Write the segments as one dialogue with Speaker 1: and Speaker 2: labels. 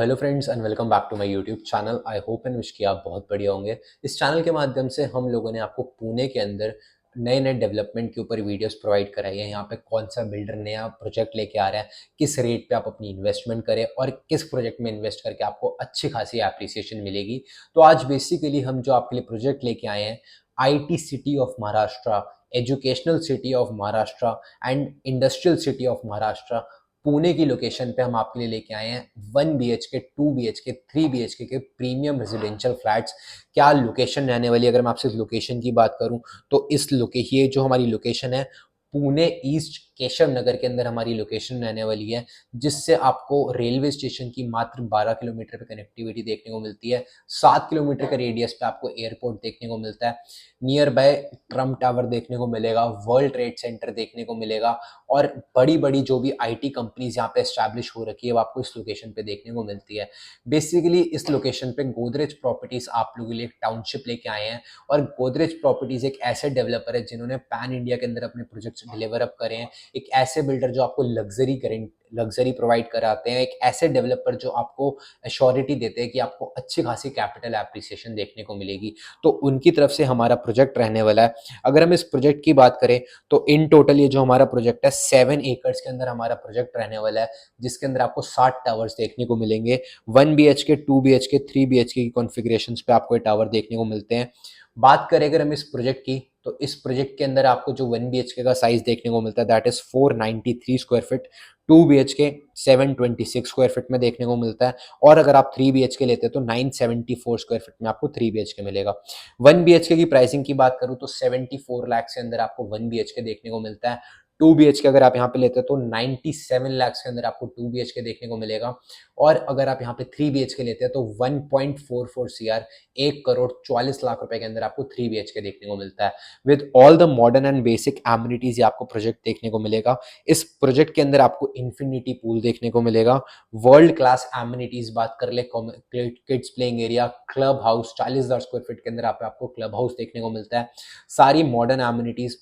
Speaker 1: Hello friends and welcome back to my YouTube channel. I hope and wish कि आप बहुत बढ़िया होंगे। इस चैनल के माध्यम से हम लोगों ने आपको पुणे के अंदर नए नए डेवलपमेंट के ऊपर वीडियोस प्रोवाइड कराई है। यहाँ पे कौन सा बिल्डर नया प्रोजेक्ट लेके आ रहा है, किस रेट पे आप अपनी इन्वेस्टमेंट करें और किस प्रोजेक्ट में इन्वेस्ट करके आपको अच्छी खासी एप्रिसिएशन मिलेगी। तो आज बेसिकली हम जो आपके लिए प्रोजेक्ट लेके आए हैं, IT city of Maharashtra, educational city of Maharashtra and industrial city of Maharashtra, Pune की लोकेशन पे हम आपके लिए लेके आए हैं 1 BHK 2 BHK 3 BHK के प्रीमियम रेजिडेंशियल फ्लैट्स। क्या लोकेशन रहने वाली है, अगर मैं आपसे इस लोकेशन की बात करूं तो ये जो हमारी लोकेशन है, पुणे ईस्ट केशव नगर के अंदर हमारी लोकेशन रहने वाली है, जिससे आपको रेलवे स्टेशन की मात्र 12 किलोमीटर पे कनेक्टिविटी देखने को मिलती है। 7 किलोमीटर के रेडियस पे आपको एयरपोर्ट देखने को मिलता है। नियर बाय ट्रम्प टावर देखने को मिलेगा, वर्ल्ड ट्रेड सेंटर देखने को मिलेगा और बड़ी बड़ी जो भी IT कंपनीज यहाँ पे एस्टैब्लिश हो रखी है वो आपको इस लोकेशन पे देखने को मिलती है। बेसिकली इस लोकेशन पे गोदरेज प्रॉपर्टीज आप लोगों के लिए एक टाउनशिप लेके आए हैं और गोदरेज प्रॉपर्टीज एक ऐसे डेवलपर है जिन्होंने पैन इंडिया के अंदर अपने प्रोजेक्ट्स डिलीवर अप करे हैं। एक ऐसे बिल्डर जो आपको लग्जरी प्रोवाइड कराते हैं, एक ऐसे डेवलपर जो आपको एश्योरिटी देते हैं कि आपको अच्छी खासी कैपिटल एप्रिसिएशन देखने को मिलेगी। तो उनकी तरफ से हमारा प्रोजेक्ट रहने वाला है। अगर हम इस प्रोजेक्ट की बात करें तो इन टोटल ये जो हमारा प्रोजेक्ट है 7 एकर्स के अंदर हमारा प्रोजेक्ट रहने वाला है, जिसके अंदर आपको 60 टावर्स देखने को मिलेंगे। 1 BHK 2 BHK 3 BHK की कॉन्फ़िगरेशंस पे आपको ये टावर देखने को मिलते हैं। बात करें अगर हम इस प्रोजेक्ट की, तो इस प्रोजेक्ट के अंदर आपको जो 1 BHK का साइज देखने को मिलता है that is 493 square feet, 2 BHK 726 square feet में देखने को मिलता है। और अगर आप 3 BHK लेते हैं तो 974 स्क्वायर फीट में आपको 3 BHK मिलेगा। 1 BHK की प्राइसिंग की बात करूं तो 74 लाख से अंदर आपको 1 BHK देखने को मिलता है। 2 BHK अगर आप यहाँ पे लेते हैं तो 97 लाख के अंदर आपको 2 BHK देखने को मिलेगा। और अगर आप यहाँ पे 3 BHK लेते हैं तो 1.44 CR, 1 करोड़ 44 लाख रुपए के अंदर आपको 3 BHK देखने को मिलता है with all the modern and basic amenities. आपको प्रोजेक्ट देखने को मिलेगा। इस प्रोजेक्ट के अंदर आपको इंफिनिटी पूल देखने को मिलेगा। वर्ल्ड क्लास एमिनिटीज बात कर ले, kids playing area, club house, 40,000 square feet के अंदर आपको क्लब हाउस देखने को मिलता है। सारी modern amenities,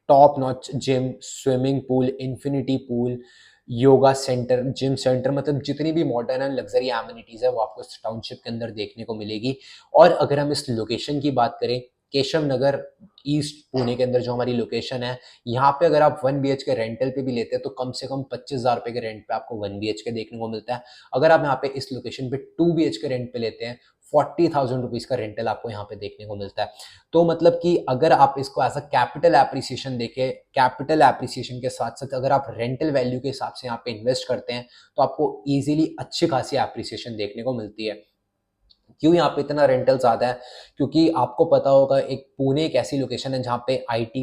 Speaker 1: top notch gym, swimming pool, infinity pool, yoga centre, gym centre, मतलब जितनी भी मॉडर्न एंड लग्जरी एमिनिटीज है वो आपको इस टाउनशिप के अंदर देखने को मिलेगी। और अगर हम इस लोकेशन की बात करें, केशव नगर ईस्ट पुणे के अंदर जो हमारी लोकेशन है, यहाँ पे अगर आप 1 BHK रेंटल पे भी लेते हैं तो कम से कम 25,000 रुपए के रेंट पे आपको 1 BHK देखने को मिलता है। अगर आप यहाँ पे इस लोकेशन पे 2 BHK रेंट पे लेते हैं, 40,000 रुपीज का रेंटल आपको यहाँ पे देखने को मिलता है। तो मतलब कि अगर आप इसको एज अ कैपिटल एप्रिसिएशन देखें, कैपिटल एप्रिसिएशन के साथ साथ अगर आप रेंटल वैल्यू के हिसाब से यहाँ पे इन्वेस्ट करते हैं तो आपको इजीली अच्छी खासी एप्रिसिएशन देखने को मिलती है। क्यों यहाँ पे इतना रेंटल ज़्यादा है? क्योंकि आपको पता होगा एक पुणे एक ऐसी लोकेशन है जहाँ पे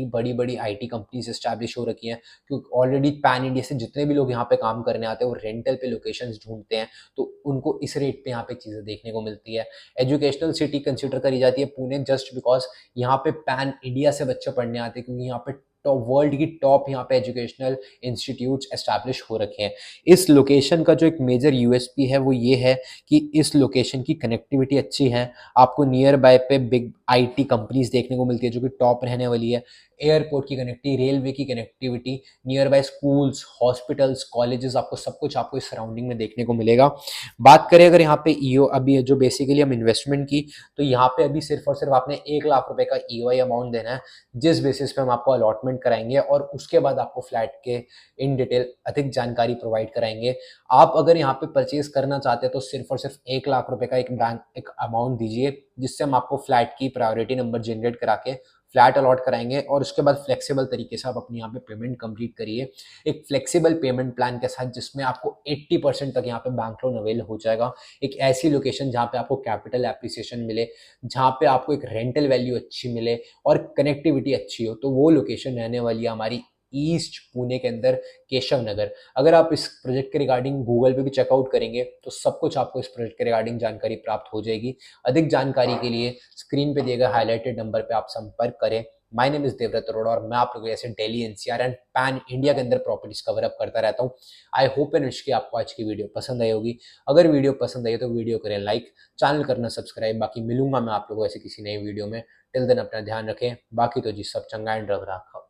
Speaker 1: बड़ी बड़ी IT कंपनीज एस्टैब्लिश हो रखी हैं। क्योंकि ऑलरेडी पैन इंडिया से जितने भी लोग यहाँ पे काम करने आते हैं वो रेंटल पे लोकेशंस ढूंढते हैं, तो उनको इस रेट पे यहाँ पे चीज़ें देखने को मिलती है। एजुकेशनल सिटी कंसिडर करी जाती है पुणे जस्ट बिकॉज यहाँ पे पैन इंडिया से बच्चे पढ़ने आते हैं, क्योंकि यहाँ पे टॉप वर्ल्ड की टॉप यहाँ पे एजुकेशनल इंस्टीट्यूट्स एस्टैब्लिश हो रखे हैं। इस लोकेशन का जो एक मेजर USP है वो ये है कि इस लोकेशन की कनेक्टिविटी अच्छी है। आपको नियर बाय पे बिग IT कंपनीज देखने को मिलती है जो कि टॉप रहने वाली है। एयरपोर्ट की कनेक्टिविटी, रेलवे की connectivity, near by schools, hospitals, colleges, आपको सब कुछ आपको इस सराउंडिंग में देखने को मिलेगा। बात करें अगर यहाँ पे EO अभी जो बेसिकली हम इन्वेस्टमेंट की, तो यहाँ पे अभी सिर्फ और सिर्फ आपने 1 लाख रुपए का EOI अमाउंट देना है, जिस बेसिस पे हम आपको अलॉटमेंट कराएंगे और उसके बाद आपको फ्लैट के इन डिटेल अधिक जानकारी प्रोवाइड कराएंगे। आप अगर यहाँ पे परचेज करना चाहते हैं तो सिर्फ और सिर्फ 1 लाख रुपए का एक अमाउंट दीजिए, जिससे हम आपको फ्लैट की प्रायोरिटी नंबर जनरेट करा के फ्लैट अलॉट कराएंगे और उसके बाद फ्लेक्सिबल तरीके से आप अपनी यहाँ पे पेमेंट कंप्लीट करिए एक फ्लेक्सिबल पेमेंट प्लान के साथ, जिसमें आपको 80% तक यहाँ पे बैंक लोन अवेल हो जाएगा। एक ऐसी लोकेशन जहाँ पे आपको कैपिटल एप्रिसिएशन मिले, जहाँ पे आपको एक रेंटल वैल्यू अच्छी मिले और कनेक्टिविटी अच्छी हो, तो वो लोकेशन रहने वाली है हमारी ईस्ट पुणे के अंदर केशव नगर। अगर आप इस प्रोजेक्ट के रिगार्डिंग गूगल पे भी चेकआउट करेंगे तो सब कुछ आपको इस प्रोजेक्ट के रिगार्डिंग जानकारी प्राप्त हो जाएगी। अधिक जानकारी के लिए स्क्रीन पे दिए गए हाईलाइटेड नंबर पे आप संपर्क करें। My name is Devvrat Arora और मैं आप लोगों ऐसे daily NCR and pan India के अंदर प्रॉपर्टीज कवर अप करता रहता हूँ। आई होप एंड विश कि आपको आज की वीडियो पसंद आई होगी। अगर वीडियो पसंद आई तो वीडियो करें लाइक, चैनल करना सब्सक्राइब। बाकी मिलूंगा मैं आप लोगों ऐसे किसी नई वीडियो में। टिल देन अपना ध्यान रखें। बाकी तो जी सब चंगा एंड रख रखा।